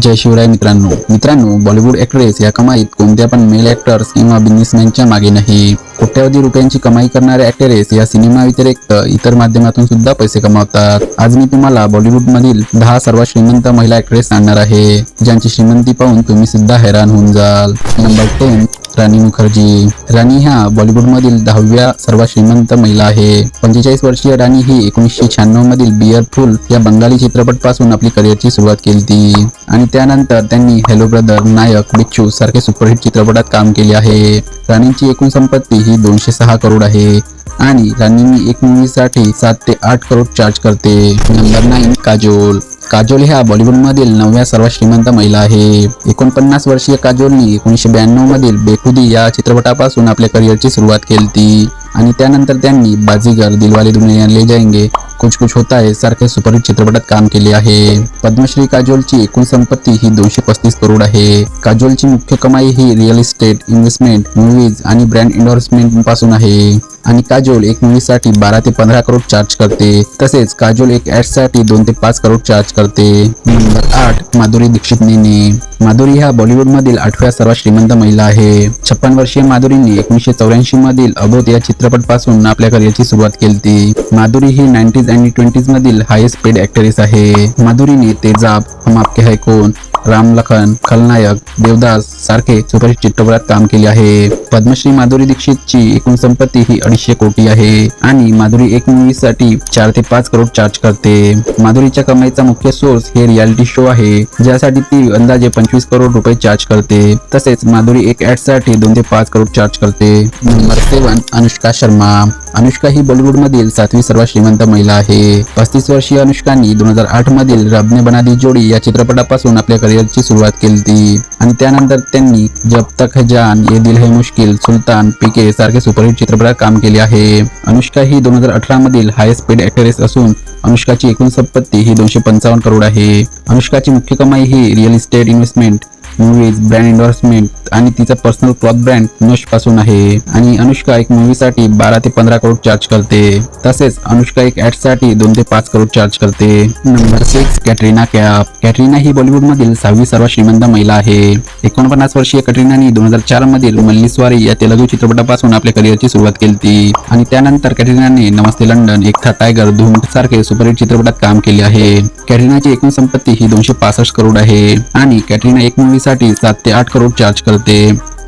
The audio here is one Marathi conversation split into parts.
जय शिवराय मित्रांनो बॉलिवूड ऍक्ट्रेस या कमाईत कोणत्या पण मेल ऍक्टर्स किंवा बिझनेसमॅनच्या मागे नाही. कोट्यावधी रुपयांची कमाई करणारे ऍक्ट्रेस या सिनेमा व्यतिरिक्त इतर माध्यमातून सुद्धा पैसे कमावतात. आज मी तुम्हाला बॉलिवूड मधील 10 सर्वात श्रीमंत महिला ऍक्ट्रेस सांगणार आहे, ज्यांची श्रीमंती पाहून तुम्ही सुद्धा हैराण होऊन जाल. नंबर 10 राणी मुखर्जी. राणी ह्या बॉलिवूड मधील 10व्या सर्वात श्रीमंत महिला आहे. 45 वर्षीय राणी ही 1996 मधील बिअरफुल या बंगाली चित्रपट पासून आपली करिअरची सुरुवात केली आणि त्यानंतर त्यांनी हेलो ब्रदर, नायक, बिच्छू सारखे सुपरहिट चित्रपटात काम केले आहे. राणींची एकूण संपत्ती ही 206 करोड आहे आणि राणींनी एक मूवीसाठी 7 ते 8 करोड चार्ज करते. नंबर 9 काजोल. काजोल ह्या बॉलिवूडमधील 9व्या सर्वात श्रीमंत महिला आहे. 49 वर्षीय काजोलनी 1992 मधील बेखुदी या चित्रपटापासून आपल्या करिअरची सुरुवात केली आणि त्यानंतर त्यांनी बाजीगर, दिलवाले दुल्हनिया ले जाएंगे, कुछ कुछ होता है सारख्या सुपरहिट चित्रपटात काम केले आहे. पद्मश्री काजोलची एकूण संपत्ती ही 235 करोड आहे. काजोलची मुख्य कमाई ही रिअल इस्टेट, इन्व्हेस्टमेंट, मूवीज आणि ब्रँड एंडोर्समेंट पासून आहे आणि काजोल एक मूवीसाठी 12 ते 15 करोड चार्ज करते. तसेच काजोल एक ऍडसाठी 2 ते 5 करोड चार्ज करते. नंबर 8 माधुरी दीक्षित नेने. माधुरी ह्या बॉलिवूड मधील 8व्या सर्वात श्रीमंत महिला आहे. 56 वर्षीय माधुरींनी 1984 मधील अबोध या चित्रपट पासून आपल्या करिअरची सुरुवात केली. माधुरी ही 90s आणि 20s मधील हायेस्ट पेड ऍक्ट्रेस आहे. माधुरीने तेजाब, हम आपके है कौन, राम लखन, खलनायक, देवदास सारखे सुपरहिट चित्रपटात काम केले आहे. पद्मश्री माधुरी दीक्षितची एकूण संपत्ती ही 250 कोटी आहे आणि माधुरी एक मूवीसाठी 4 ते 5 करोड चार्ज करते. माधुरीच्या कमाईचा मुख्य सोर्स हे रियालिटी शो आहे, ज्यासाठी ती अंदाजे 25 करोड रुपये चार्ज करते. तसेच माधुरी एक ऍडसाठी 2 ते 5 करोड चार्ज करते. नंबर 7 अनुष्का शर्मा. अनुष्का ही बॉलिवूड मधील 7वी सर्वात श्रीमंत महिला आहे. 35 वर्षीय अनुष्कांनी 2008 मधील रब ने बना दी जोडी या चित्रपटापासून आपल्या करिअरची सुरुवात केली आणि त्यानंतर त्यांनी जब तक है जान, ये दिल है मुश्किल, सुलतान, पीके सारखे सुपरहिट चित्रपटात काम केले आहे. अनुष्का ही 2018 मधील हायेस्ट पेड ऍक्ट्रेस असून अनुष्काची एकूण संपत्ती ही 255 करोड आहे. अनुष्काची मुख्य कमाई ही real estate, investment, movies, brand endorsement आणि तिचा पर्सनल क्लॉथ ब्रँड नश पासून आहे आणि अनुष्का एक मूवीसाठी 12 ते 15 करोड चार्ज करते. तसेच अनुष्का एक ऍडसाठी 2 ते 5 करोड चार्ज करते. नंबर 6 कॅटरीना कैफ. कॅटरीना ही बॉलिवूड मधील 6वी सर्वात श्रीमंत महिला आहे. 49 वर्षीय कॅटरीनाने 2004 मधील मल्लीस्वारी या तेलुगू चित्रपटापासून आपल्या करिअरची सुरुवात केली आणि त्यानंतर कॅटरीनाने नमस्ते लंडन, एक था टायगर, धूम सारखे सुपरहिट चित्रपटात काम केले आहे. कॅटरीनाची एकूण संपत्ती ही 265 करोड आहे आणि कॅटरीना एक मूवीसाठी 7 ते 8 करोड चार्ज करते.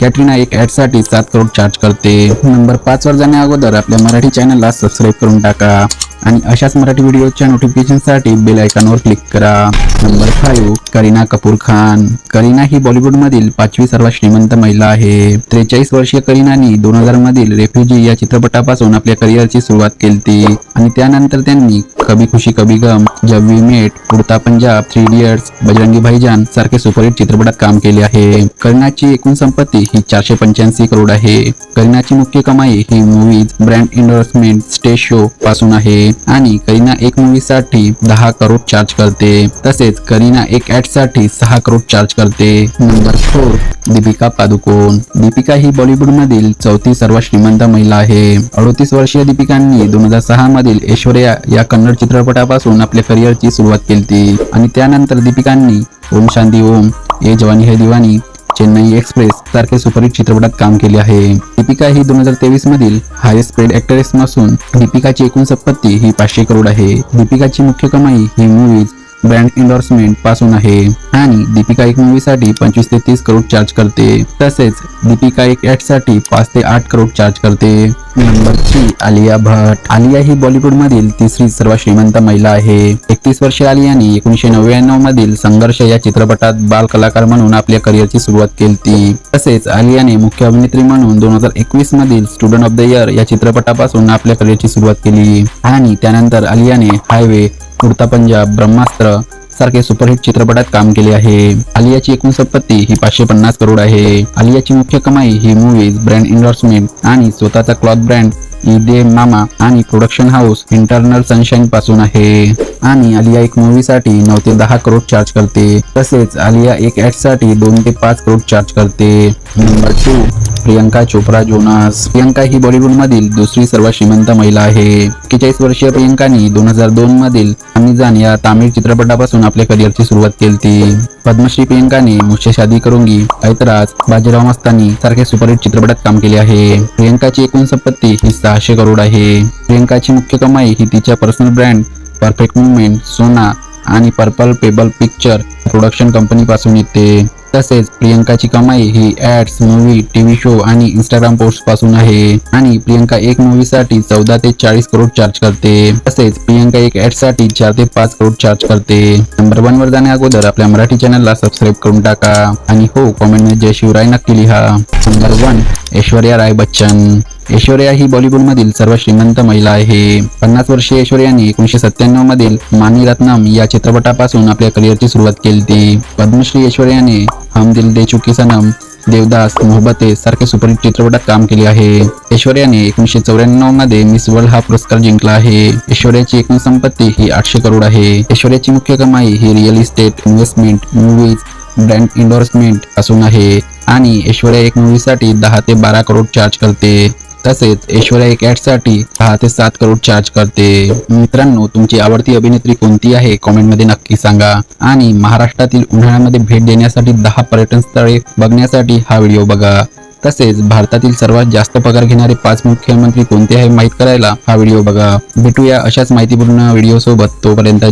कॅटरीना एक ऍडसाठी 7 करोड चार्ज करते. नंबर 5 वर जाण्या अगोदर आपल्या मराठी चॅनलला सबस्क्राईब करून टाका आणि अशाच मराठी व्हिडिओच्या नोटिफिकेशनसाठी बेल आयकॉनवर क्लिक करा. नंबर 5 करीना कपूर खान. करीना ही बॉलिवूड मधील 5वी सर्वात श्रीमंत महिला आहे. 43 वर्षीय करीनानी 2000 मधील रेफ्युजी या चित्रपटापासून आपल्या करिअरची सुरुवात केली आणि त्यानंतर त्यांनी कभी खुशी Kabhi Gham, Jab we met, Udta Punjab, 3 idiots, Bajrangi Bhaijaan सारखे सुपरहिट चित्रपटात काम केले आहे. करीनाची एकूण संपत्ती ही 485 करोड आहे. करीनाची मुख्य कमाई ही movies, brand endorsement, stage show पासून आहे आणि करीना एक मूवीसाठी 10 करोड चार्ज करते. तसेच करीना एक ऍडसाठी 6 करोड चार्ज करते. नंबर 4 दीपिका पादुकोण. दीपिका ही बॉलिवूड मधील 4थी सर्वात श्रीमंत महिला आहे. 38 वर्षीय दीपिकांनी 2006 मधील ऐश्वर्या या कन्नड चित्रपटापासून आपल्या करिअरची सुरुवात केली आणि त्यानंतर दीपिकांनी ओम शांती ओम, ये जवानी है दीवानी, चेन्नई एक्सप्रेस सारखे सुपरहिट चित्रपटात काम केले आहे. दीपिका ही 2023 मधील हायेस्ट पेड ऍक्ट्रेस नसून दीपिकाची एकूण संपत्ती ही 500 करोड आहे. दीपिकाची मुख्य कमाई ही मूवीज, ब्रँड एंडोर्समेंट पासून आहे आणि दीपिका एक मूवीसाठी 25 ते 30 करोड चार्ज करते. तसेच दीपिका एक ऍडसाठी 5 ते 8 करोड चार्ज करते. नंबर 3 आलिया भट्ट. आलिया ही बॉलिवूड मधील 3री सर्वात श्रीमंत महिला आहे. 31 वर्षीय आलियाने 1999 मधील संघर्ष या चित्रपटात बाल कलाकार म्हणून आपल्या करिअरची सुरुवात केली. तसेच आलियाने मुख्य अभिनेत्री म्हणून 2021 मधील स्टुडंट ऑफ द इयर या चित्रपटापासून आपल्या करिअरची सुरुवात केली आणि त्यानंतर आलियाने हायवे, उडता पंजाब, ब्रह्मास्त्र सारखे सुपरहिट चित्रपटात काम केले आहे. आलियाची एकूण संपत्ती ही 550 करोड आहे. आलियाची मुख्य कमाई ही मूवीज, ब्रँड एंडोर्समेंट आणि स्वतःचा क्लॉथ ब्रँड ईदे मामा आणि प्रोडक्शन हाऊस इंटरनल सनशाईन पासून आहे. आणि आलिया एक मूवी साठी 9 ते 10 करोड चार्ज करते. तसेच आलिया एक ऍड साठी 2 ते 5 करोड चार्ज करते. Number 2, Priyanka Chopra Jonas. प्रियंका ही बॉलिवूड मधील दुसरी सर्वात श्रीमंत महिला आहे. 41 वर्षीय प्रियंकाने 2002 मधील अमेझॉन या तामिळ चित्रपटापासून आपल्या करिअरची सुरुवात केली. पद्मश्री प्रियंकाने मुझसे शादी करूंगी, ऐतराज, बाजीराव मस्तानी सारख्या सुपरहिट चित्रपटात काम केले आहे. प्रियंकाची एकूण संपत्ती ही 600 करोड आहे. प्रियंकाची मुख्य कमाई ही तिच्या पर्सनल ब्रँड परफेक्ट मुवमेंट, सोना आणि purple payable picture production company पासून येते. तसेच प्रियंकाची कमाई ही ऍड्स, मूवी, टीव्ही शो आणि इंस्टाग्राम पोस्ट पासून आहे. आणि प्रियंका एक मूवी साठी 14 ते 40 करोड चार्ज करते. तसेच प्रियंका एक ऍड साठी 4 ते 5 करोड चार्ज करते. नंबर 1 वर जाण्या अगोदर आपल्या मराठी चॅनलला सबस्क्राईब करून टाका. आणि हो, कॉमेंट मध्ये जय शिवराय नक्की लिहा. नंबर 1, ऐश्वर्या राय बच्चन. ऐश्वर्या ही बॉलिवूड मधील सर्वात श्रीमंत महिला आहे. 50 वर्षीय ऐश्वर्याने 1997 मधील मानी रत्नम या चित्रपटापासून आपल्या करिअरची सुरुवात केली. पद्मश्री ऐश्वर्याने हम दिल दे चुकी सनम, देवदास, मोहब्बते सारख्या सुपरहिट चित्रपटात काम केले आहे. ऐश्वर्याने 1994 मध्ये मिस वर्ल्ड हा पुरस्कार जिंकला आहे. ऐश्वर्याची एकूण संपत्ती ही 800 करोड आहे. ऐश्वर्याची मुख्य कमाई ही real estate, investment, movies, brand endorsement पासून आहे. आणि ऐश्वर्या एक मूवी साठी 10 ते 12 करोड चार्ज करते. तसेच ऐश्वर्या एक ऍड साठी 6 ते 7 करोड चार्ज करते. मित्रांनो, तुमची आवडती अभिनेत्री कोणती आहे कॉमेंट मध्ये नक्की सांगा. आणि महाराष्ट्रातील उन्हाळ्यामध्ये भेट देण्यासाठी 10 पर्यटन स्थळे बघण्यासाठी हा व्हिडिओ बघा. तसेच भारतातील सर्वात जास्त पगार घेणारे 5 मुख्यमंत्री कोणते आहे माहित करायला हा व्हिडिओ बघा. भेटूया अशाच माहितीपूर्ण व्हिडिओ सोबत. तोपर्यंत